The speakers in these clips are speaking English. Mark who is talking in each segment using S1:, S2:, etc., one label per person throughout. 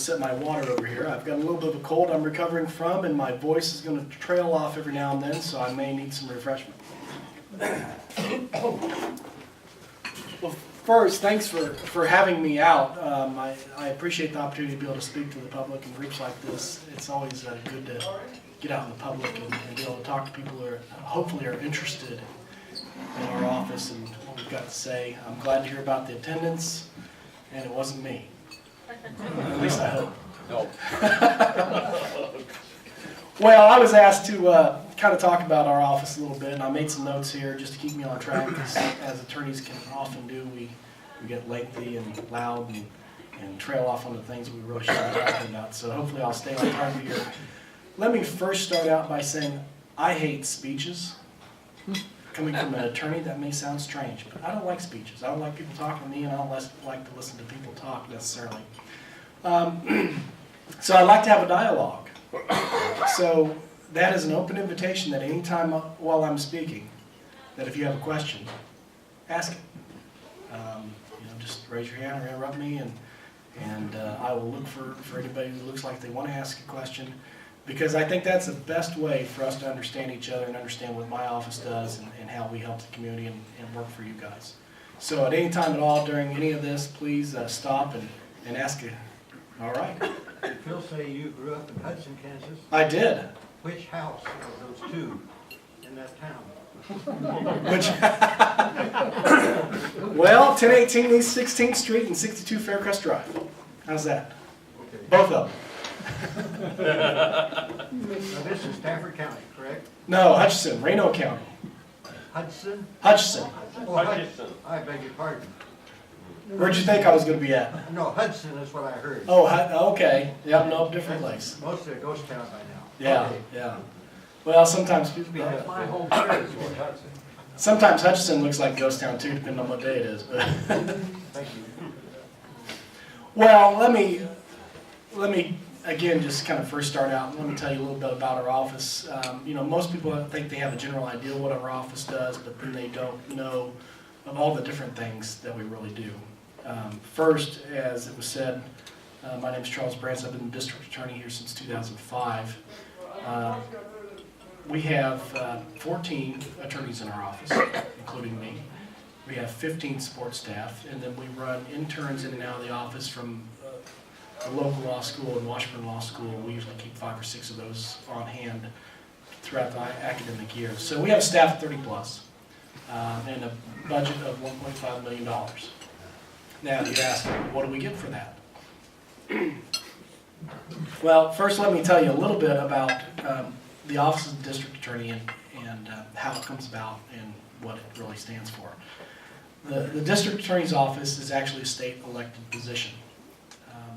S1: set my water over here. I've got a little bit of a cold I'm recovering from, and my voice is going to trail off every now and then, so I may need some refreshment. Well, first, thanks for having me out. I appreciate the opportunity to be able to speak to the public in groups like this. It's always good to get out in the public and be able to talk to people who are hopefully are interested in our office and what we've got to say. I'm glad to hear about the attendance, and it wasn't me. At least I hope.
S2: No.
S1: Well, I was asked to kind of talk about our office a little bit, and I made some notes here just to keep me on track, because as attorneys can often do, we get lengthy and loud and trail off on the things we really shouldn't be talking about. So hopefully I'll stay on target here. Let me first start out by saying I hate speeches. Coming from an attorney, that may sound strange, but I don't like speeches. I don't like people talking to me, and I don't like to listen to people talk necessarily. So I like to have a dialogue. So that is an open invitation that anytime while I'm speaking, that if you have a question, ask it. Just raise your hand or interrupt me, and I will look for anybody who looks like they want to ask a question, because I think that's the best way for us to understand each other and understand what my office does and how we help the community and work for you guys. So at any time at all during any of this, please stop and ask it. All right.
S3: Did Phil say you grew up in Hudson, Kansas?
S1: I did.
S3: Which house of those two in that town?
S1: Which, well, 1018 East 16th Street and 62 Faircrest Drive. How's that?
S3: Okay.
S1: Both of them.
S3: Now this is Stafford County, correct?
S1: No, Hutchinson, Reno County.
S3: Hudson?
S1: Hutchinson.
S3: Oh, Hudson. I beg your pardon.
S1: Where'd you think I was going to be at?
S3: No, Hudson is what I heard.
S1: Oh, okay. Yeah, no, different place.
S3: Mostly a ghost town by now.
S1: Yeah,
S3: Okay.
S1: yeah. Well, sometimes people.
S3: That's my home church.
S1: Sometimes Hutchinson looks like Ghost Town too, depending on what day it is. But
S3: Thank you.
S1: well, let me again just kind of first start out. Let me tell you a little bit about our office. Most people think they have a general idea what our office does, but then they don't know of all the different things that we really do. First, as it was said, my name is Charles Branson. I've been the district attorney here since 2005. We have 14 attorneys in our office, including me. We have 15 support staff, and then we run interns in and out of the office from the local law school and Washburn Law School. We usually keep 5 or 6 of those on hand throughout the academic year. So we have a staff of 30 plus and a budget of $1.5 million. Now you ask, what do we get for that? Well, first let me tell you a little bit about the Office of the District Attorney and how it comes about and what it really stands for. The District Attorney's Office is actually a state elected position,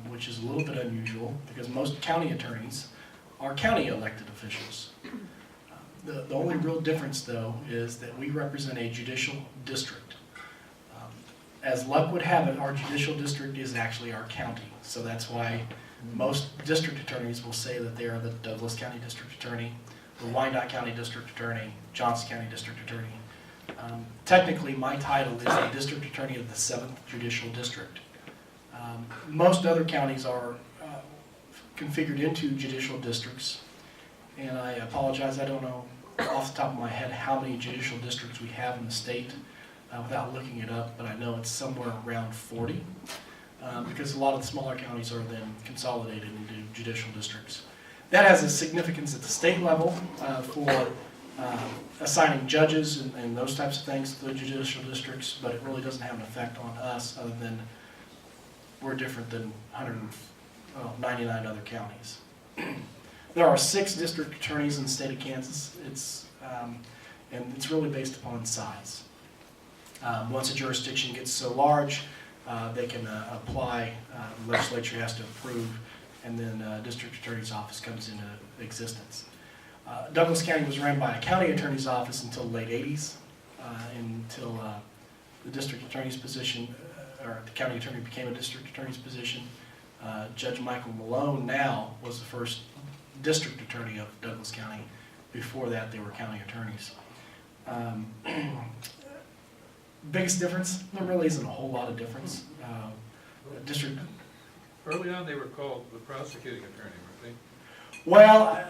S1: which is a little bit unusual because most county attorneys are county elected officials. The only real difference, though, is that we represent a judicial district. As luck would have it, our judicial district is actually our county, so that's why most district attorneys will say that they are the Douglas County District Attorney, the Wyandotte County District Attorney, Johnson County District Attorney. Technically, my title is the District Attorney of the 7th Judicial District. Most other counties are configured into judicial districts, and I apologize, I don't know off the top of my head how many judicial districts we have in the state without looking it up, but I know it's somewhere around 40. Because a lot of the smaller counties are then consolidated into judicial districts. That has a significance at the state level for assigning judges and those types of things to the judicial districts, but it really doesn't have an effect on us other than we're different than 99 other counties. There are 6 district attorneys in the state of Kansas. And it's really based upon size. Once a jurisdiction gets so large, they can apply, the legislature has to approve, and then district attorney's office comes into existence. Douglas County was ran by a county attorney's office until the late 80s, until the district attorney's position, or the county attorney became a district attorney's position. Judge Michael Malone now was the first district attorney of Douglas County. Before that, they were county attorneys. Biggest difference? There really isn't a whole lot of difference. District
S2: Early on, they were called the prosecuting attorney, weren't they?
S1: Well,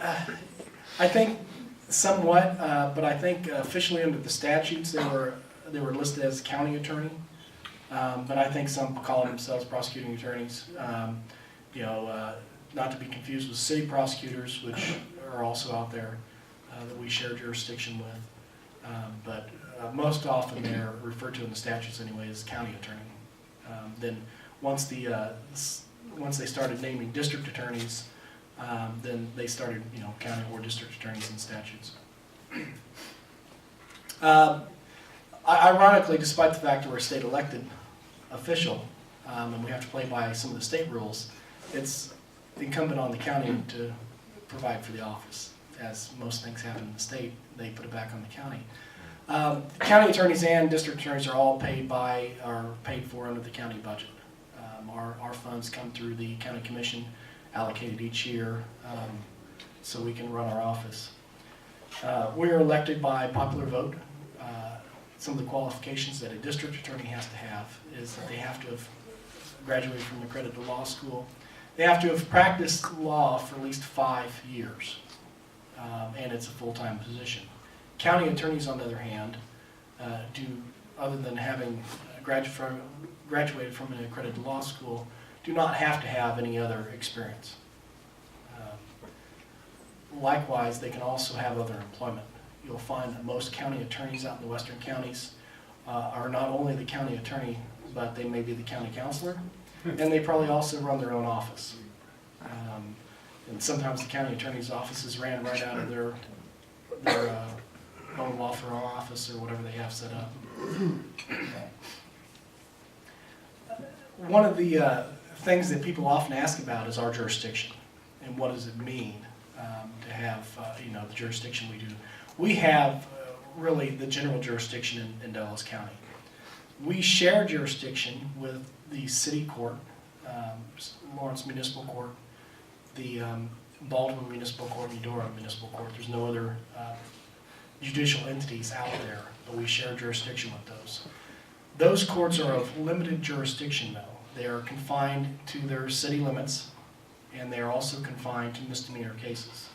S1: I think somewhat, but I think officially under the statutes, they were listed as county attorney. But I think some call themselves prosecuting attorneys. Not to be confused with city prosecutors, which are also out there that we share jurisdiction with. But most often they're referred to in the statutes anyway as county attorney. Then once they started naming district attorneys, then they started, county or district attorneys in statutes. Ironically, despite the fact that we're a state elected official, and we have to play by some of the state rules, it's incumbent on the county to provide for the office. As most things happen in the state, they put it back on the county. County attorneys and district attorneys are all paid for under the county budget. Our funds come through the county commission, allocated each year, so we can run our office. We are elected by popular vote. Some of the qualifications that a district attorney has to have is that they have to have graduated from an accredited law school. They have to have practiced law for at least 5 years, and it's a full-time position. County attorneys, on the other hand, other than having graduated from an accredited law school, do not have to have any other experience. Likewise, they can also have other employment. You'll find that most county attorneys out in the western counties are not only the county attorney, but they may be the county counselor, and they probably also run their own office. And sometimes the county attorney's offices ran right out of their own law firm office or whatever they have set up. One of the things that people often ask about is our jurisdiction, and what does it mean to have the jurisdiction we do. We have really the general jurisdiction in Dallas County. We share jurisdiction with the city court, Lawrence Municipal Court, the Baldwin Municipal Court, and Eudora Municipal Court. There's no other judicial entities out there, but we share jurisdiction with those. Those courts are of limited jurisdiction, though. They are confined to their city limits, and they are also confined to misdemeanor cases,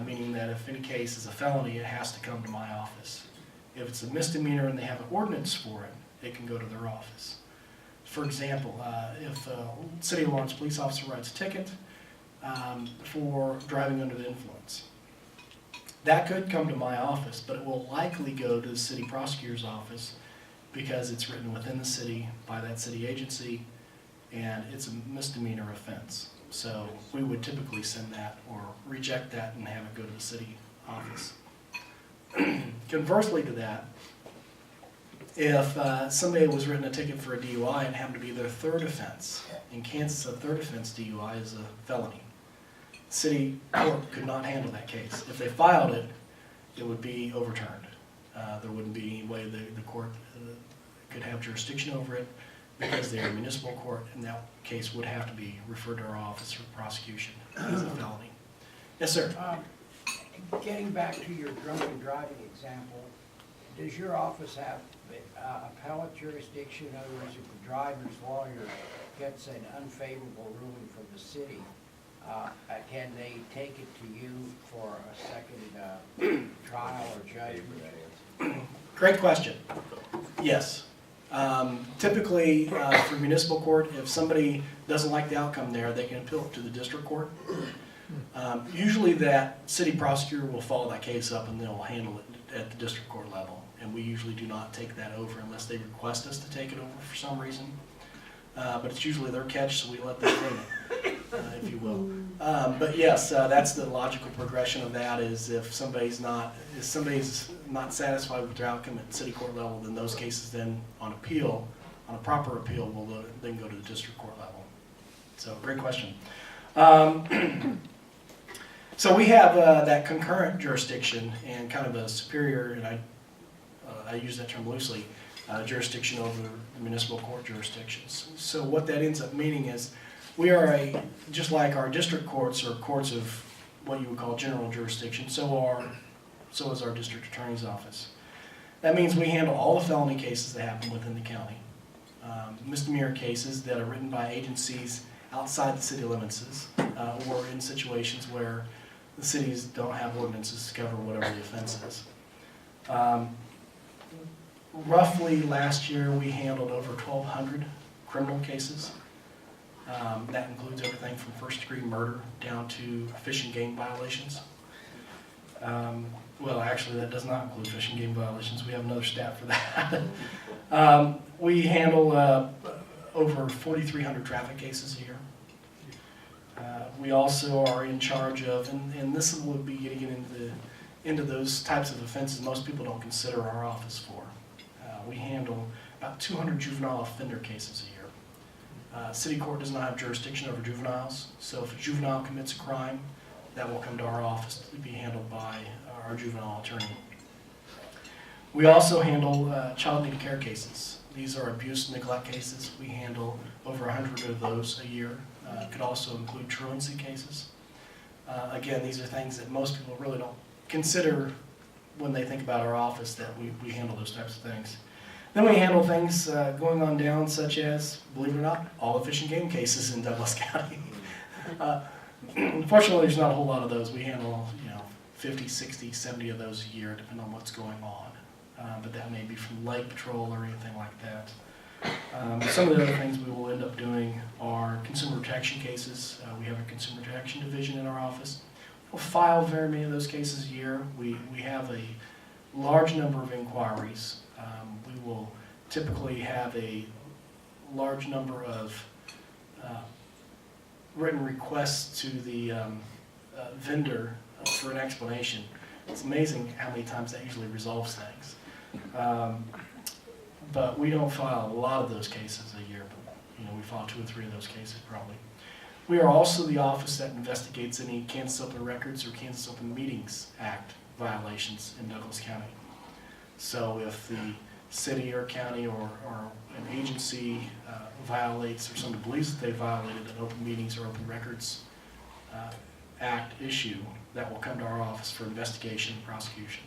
S1: meaning that if any case is a felony, it has to come to my office. If it's a misdemeanor and they have an ordinance for it, it can go to their office. For example, if a City of Lawrence police officer writes a ticket for driving under the influence, that could come to my office, but it will likely go to the city prosecutor's office because it's written within the city by that city agency, and it's a misdemeanor offense. So we would typically send that or reject that and have it go to the city office. Conversely to that, if somebody was written a ticket for a DUI and happened to be their third offense, in Kansas a third offense DUI is a felony. City court could not handle that case. If they filed it, it would be overturned. There wouldn't be any way the court could have jurisdiction over it because they're a municipal court, and that case would have to be referred to our office for prosecution as a felony. Yes, sir.
S4: Getting back to your drunken driving example, does your office have appellate jurisdiction? In other words, if the driver's lawyer gets an unfavorable ruling from the city, can they take it to you for a second trial or judgment?
S1: Great question. Yes. Typically, for municipal court, if somebody doesn't like the outcome there, they can appeal it to the district court. Usually that city prosecutor will follow that case up and they'll handle it at the district court level. And we usually do not take that over unless they request us to take it over for some reason. But it's usually their catch, so we let them bring it, if you will. But yes, that's the logical progression of that is if somebody's not satisfied with their outcome at city court level, then those cases then on appeal, on a proper appeal, will then go to the district court level. So great question. So we have that concurrent jurisdiction and kind of a superior, and I use that term loosely, jurisdiction over the municipal court jurisdictions. So what that ends up meaning is we are just like our district courts are courts of what you would call general jurisdiction, so is our district attorney's office. That means we handle all the felony cases that happen within the county. Misdemeanor cases that are written by agencies outside the city limits, or in situations where the cities don't have ordinances to cover whatever the offense is. Roughly last year, we handled over 1,200 criminal cases. That includes everything from first-degree murder down to fish and game violations. Well, actually, that does not include fish and game violations. We have another stat for that. We handle over 4,300 traffic cases a year. We also are in charge of, and this would be getting into those types of offenses most people don't consider our office for. We handle about 200 juvenile offender cases a year. City court does not have jurisdiction over juveniles, so if a juvenile commits a crime, that will come to our office to be handled by our juvenile attorney. We also handle child need care cases. These are abuse and neglect cases. We handle over 100 of those a year. Could also include truancy cases. Again, these are things that most people really don't consider when they think about our office, that we handle those types of things. Then we handle things going on down, such as, believe it or not, all the fish and game cases in Douglas County. Unfortunately, there's not a whole lot of those. We handle 50, 60, 70 of those a year, depending on what's going on. But that may be from lake patrol or anything like that. Some of the other things we will end up doing are consumer protection cases. We have a consumer protection division in our office. We'll file very many of those cases a year. We have a large number of inquiries. We will typically have a large number of written requests to the vendor for an explanation. It's amazing how many times that usually resolves things. But we don't file a lot of those cases a year, but we file 2 or 3 of those cases probably. We are also the office that investigates any Kansas Open Records or Kansas Open Meetings Act violations in Douglas County. So if the city or county or an agency violates, or somebody believes that they violated an Open Meetings or Open Records Act issue, that will come to our office for investigation and prosecution.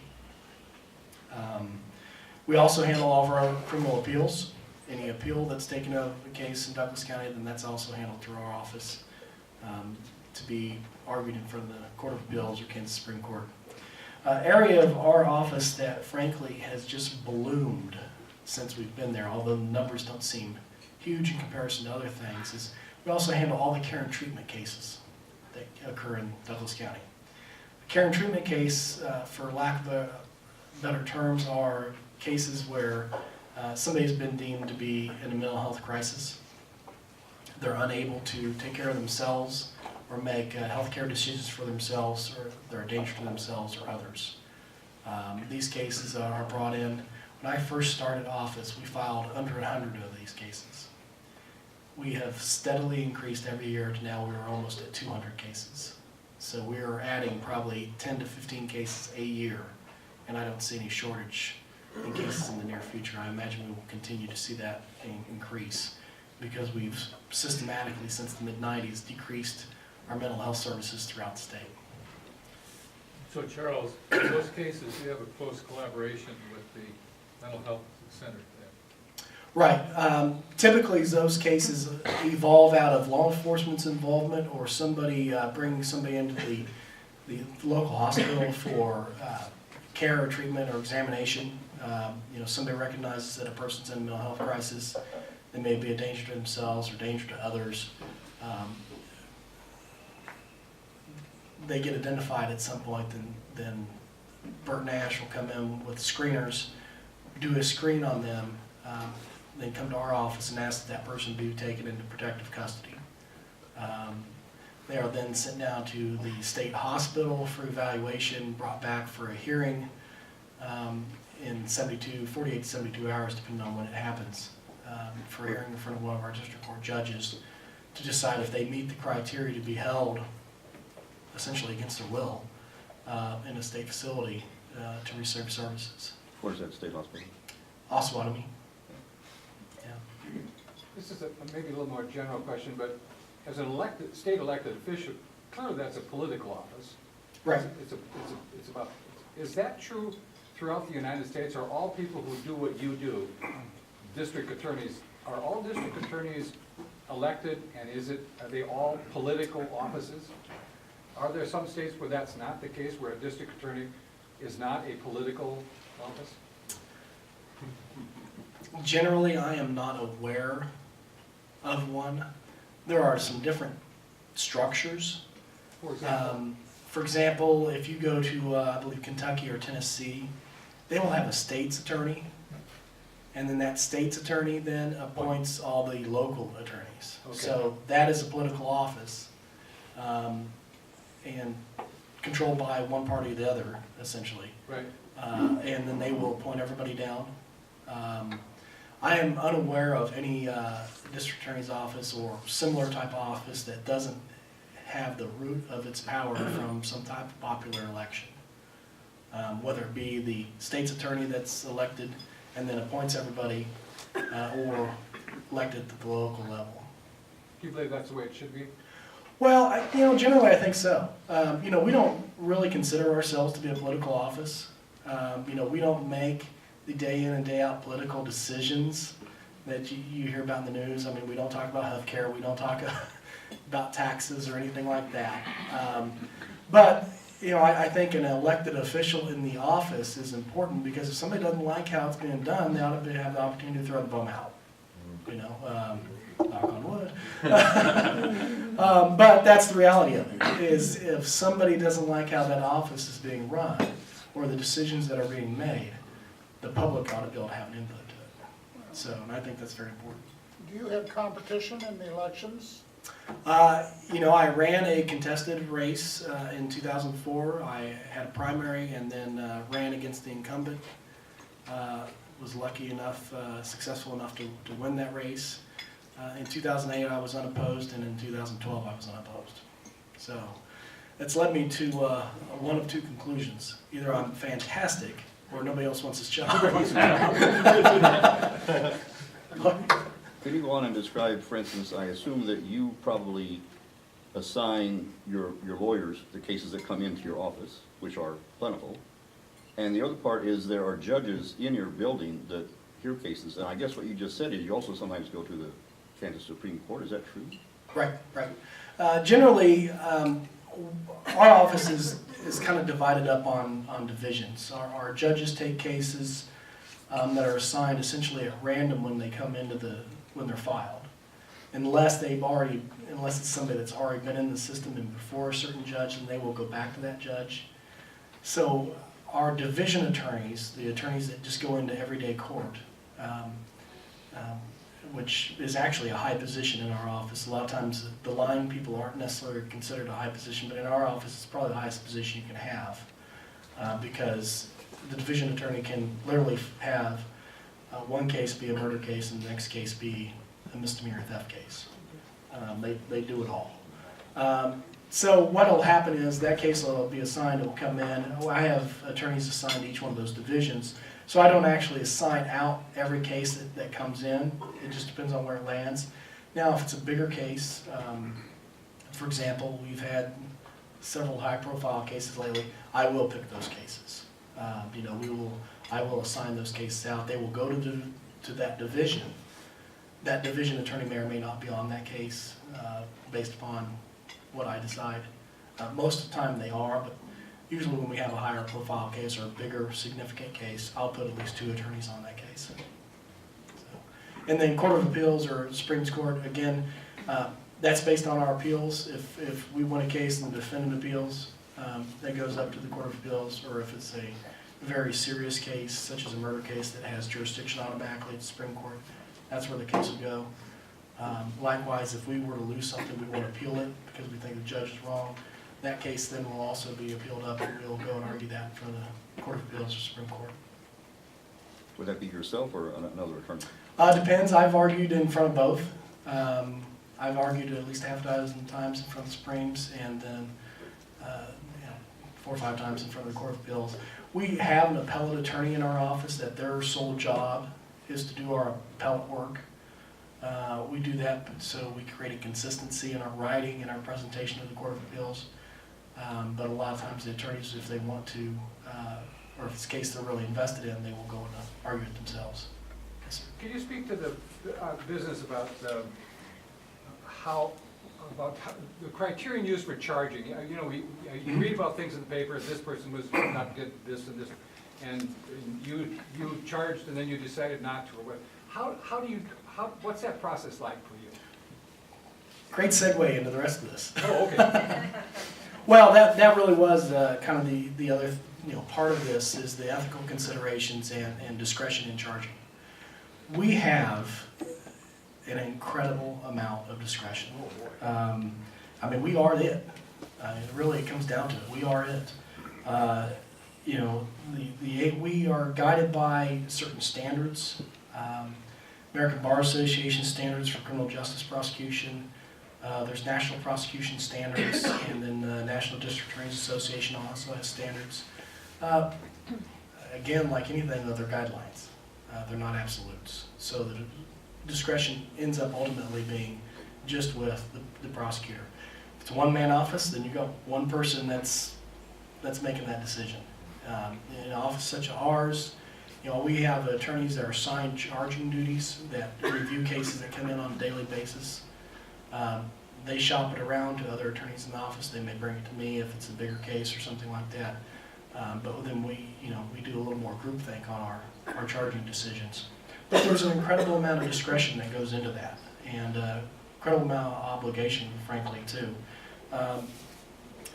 S1: We also handle all of our criminal appeals. Any appeal that's taken of a case in Douglas County, then that's also handled through our office to be argued in front of the Court of Appeals or Kansas Supreme Court. Area of our office that frankly has just ballooned since we've been there, although the numbers don't seem huge in comparison to other things, is we also handle all the care and treatment cases that occur in Douglas County. A care and treatment case, for lack of better terms, are cases where somebody's been deemed to be in a mental health crisis. They're unable to take care of themselves or make healthcare decisions for themselves, or they're a danger to themselves or others. These cases are brought in. When I first started office, we filed under 100 of these cases. We have steadily increased every year to now we're almost at 200 cases. So we're adding probably 10 to 15 cases a year, and I don't see any shortage in cases in the near future. I imagine we will continue to see that increase because we've systematically, since the mid-90s, decreased our mental health services throughout the state.
S2: So Charles, in those cases, you have a close collaboration with the mental health center there.
S1: Right. Typically, those cases evolve out of law enforcement's involvement or somebody bringing somebody into the local hospital for care or treatment or examination. Somebody recognizes that a person's in a mental health crisis. They may be a danger to themselves or danger to others. They get identified at some point, then Bert Nash will come in with screeners, do a screen on them, then come to our office and ask that person be taken into protective custody. They are then sent down to the state hospital for evaluation, brought back for a hearing in 48 to 72 hours, depending on when it happens, for a hearing in front of one of our district court judges to decide if they meet the criteria to be held essentially against their will in a state facility to receive services.
S5: Where's that state hospital?
S1: Osawatomie. Yeah.
S6: This is maybe a little more general question, but as an state elected official, clearly that's a political office.
S1: Right.
S6: It's about. Is that true throughout the United States? Are all people who do what you do, district attorneys, are all district attorneys elected, and are they all political offices? Are there some states where that's not the case, where a district attorney is not a political office?
S1: Generally, I am not aware of one. There are some different structures.
S6: For example,
S1: For example, if you go to, I believe, Kentucky or Tennessee, they will have a state's attorney, and then that state's attorney then appoints all the local attorneys.
S6: Okay.
S1: So that is a political office, and controlled by one party or the other, essentially.
S6: right,
S1: And then they will appoint everybody down. I am unaware of any district attorney's office or similar type of office that doesn't have the root of its power from some type of popular election. Whether it be the state's attorney that's elected and then appoints everybody, or elected at the local level.
S6: do you believe that's the way it should be?
S1: Well, generally I think so. We don't really consider ourselves to be a political office. We don't make the day in and day out political decisions that you hear about in the news. I mean, we don't talk about healthcare, we don't talk about taxes or anything like that. But I think an elected official in the office is important, because if somebody doesn't like how it's being done, they ought to have the opportunity to throw the bum out. Knock on wood. But that's the reality of it, is if somebody doesn't like how that office is being run, or the decisions that are being made, the public ought to be able to have an input to it. So, and I think that's very important.
S5: Do you have competition in the elections?
S1: I ran a contested race in 2004. I had a primary and then ran against the incumbent. Was lucky enough, successful enough to win that race. In 2008 I was unopposed, and in 2012 I was unopposed. So it's led me to one of two conclusions. Either I'm fantastic or nobody else wants this job.
S7: Could you go on and describe, for instance, I assume that you probably assign your lawyers the cases that come into your office, which are plentiful. And the other part is there are judges in your building that hear cases. And I guess what you just said is you also sometimes go to the Kansas Supreme Court. Is that true?
S1: Right. Generally, our office is kind of divided up on divisions. Our judges take cases that are assigned essentially at random when they come when they're filed, unless it's somebody that's already been in the system and before a certain judge, and they will go back to that judge. So our division attorneys, the attorneys that just go into everyday court, which is actually a high position in our office. A lot of times the line people aren't necessarily considered a high position, but in our office it's probably the highest position you can have, because the division attorney can literally have one case be a murder case and the next case be a misdemeanor theft case. They do it all. So what will happen is that case will be assigned, it will come in. I have attorneys assigned to each one of those divisions, so I don't actually assign out every case that comes in. It just depends on where it lands. Now, if it's a bigger case, for example, we've had several high-profile cases lately, I will pick those cases. I will assign those cases out. They will go to that division. That division attorney may or may not be on that case based upon what I decide. Most of the time they are, but usually when we have a higher profile case or a bigger significant case, I'll put at least 2 attorneys on that case. So, and then Court of Appeals or Supreme Court, again, that's based on our appeals. If we win a case and the defendant appeals, that goes up to the Court of Appeals, or if it's a very serious case, such as a murder case that has jurisdiction automatically at the Supreme Court, that's where the case will go. Likewise, if we were to lose something, we want to appeal it because we think the judge is wrong. That case then will also be appealed up, and we'll go and argue that for the Court of Appeals or Supreme Court.
S7: Would that be yourself or another attorney?
S1: Depends. I've argued in front of both. I've argued at least half a dozen times in front of the Supremes, and then 4 or 5 times in front of the Court of Appeals. We have an appellate attorney in our office that their sole job is to do our appellate work. We do that so we create a consistency in our writing and our presentation to the Court of Appeals. But a lot of times the attorneys, if they want to, or if it's a case they're really invested in, they will go and argue it themselves. Yes, sir.
S6: Can you speak to the business about the criterion used for charging. You know, you read about things in the paper, this person was not good, this and this, and you charged and then you decided not to, or what. What's that process like for you?
S1: Great segue into the rest of this.
S6: Oh, okay.
S1: Well, that really was kind of the other, part of this is the ethical considerations and discretion in charging. We have an incredible amount of discretion. I mean, we are it. It comes down to it. We are it. We are guided by certain standards. American Bar Association standards for criminal justice prosecution. There's national prosecution standards, and then the National District Attorneys Association also has standards. Again, like anything, though, they're guidelines. They're not absolutes. So the discretion ends up ultimately being just with the prosecutor. If it's a one-man office, then you go one person that's making that decision. In an office such as ours, we have attorneys that are assigned charging duties that review cases that come in on a daily basis. They shop it around to other attorneys in the office. They may bring it to me if it's a bigger case or something like that. But then we do a little more groupthink on our charging decisions. But there's an incredible amount of discretion that goes into that, and incredible amount of obligation, frankly, too.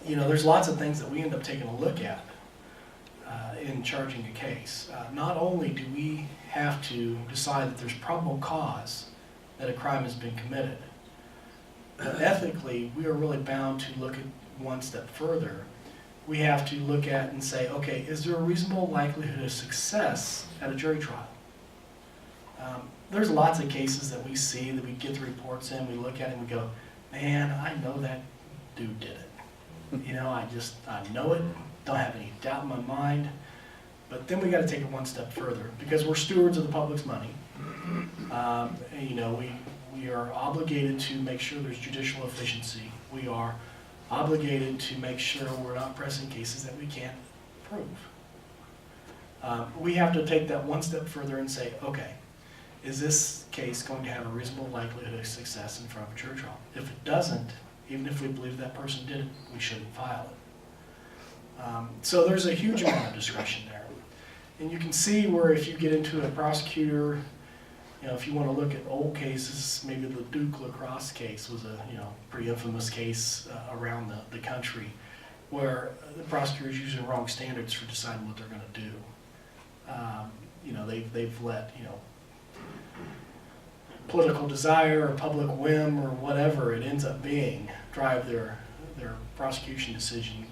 S1: There's lots of things that we end up taking a look at in charging a case. Not only do we have to decide that there's probable cause that a crime has been committed, but ethically, we are really bound to look at one step further. We have to look at and say, okay, is there a reasonable likelihood of success at a jury trial? There's lots of cases that we see, that we get the reports in, we look at it and we go, man, I know that dude did it. I know it, don't have any doubt in my mind. But then we got to take it one step further, because we're stewards of the public's money. We are obligated to make sure there's judicial efficiency. We are obligated to make sure we're not pressing cases that we can't prove. We have to take that one step further and say, okay, is this case going to have a reasonable likelihood of success in front of a jury trial? If it doesn't, even if we believe that person did it, we shouldn't file it. So there's a huge amount of discretion there. And you can see where if you get into a prosecutor, if you want to look at old cases, maybe the Duke lacrosse case was a pretty infamous case around the country, where the prosecutor is using wrong standards for deciding what they're going to do. They've let political desire or public whim or whatever it ends up being drive their prosecution decision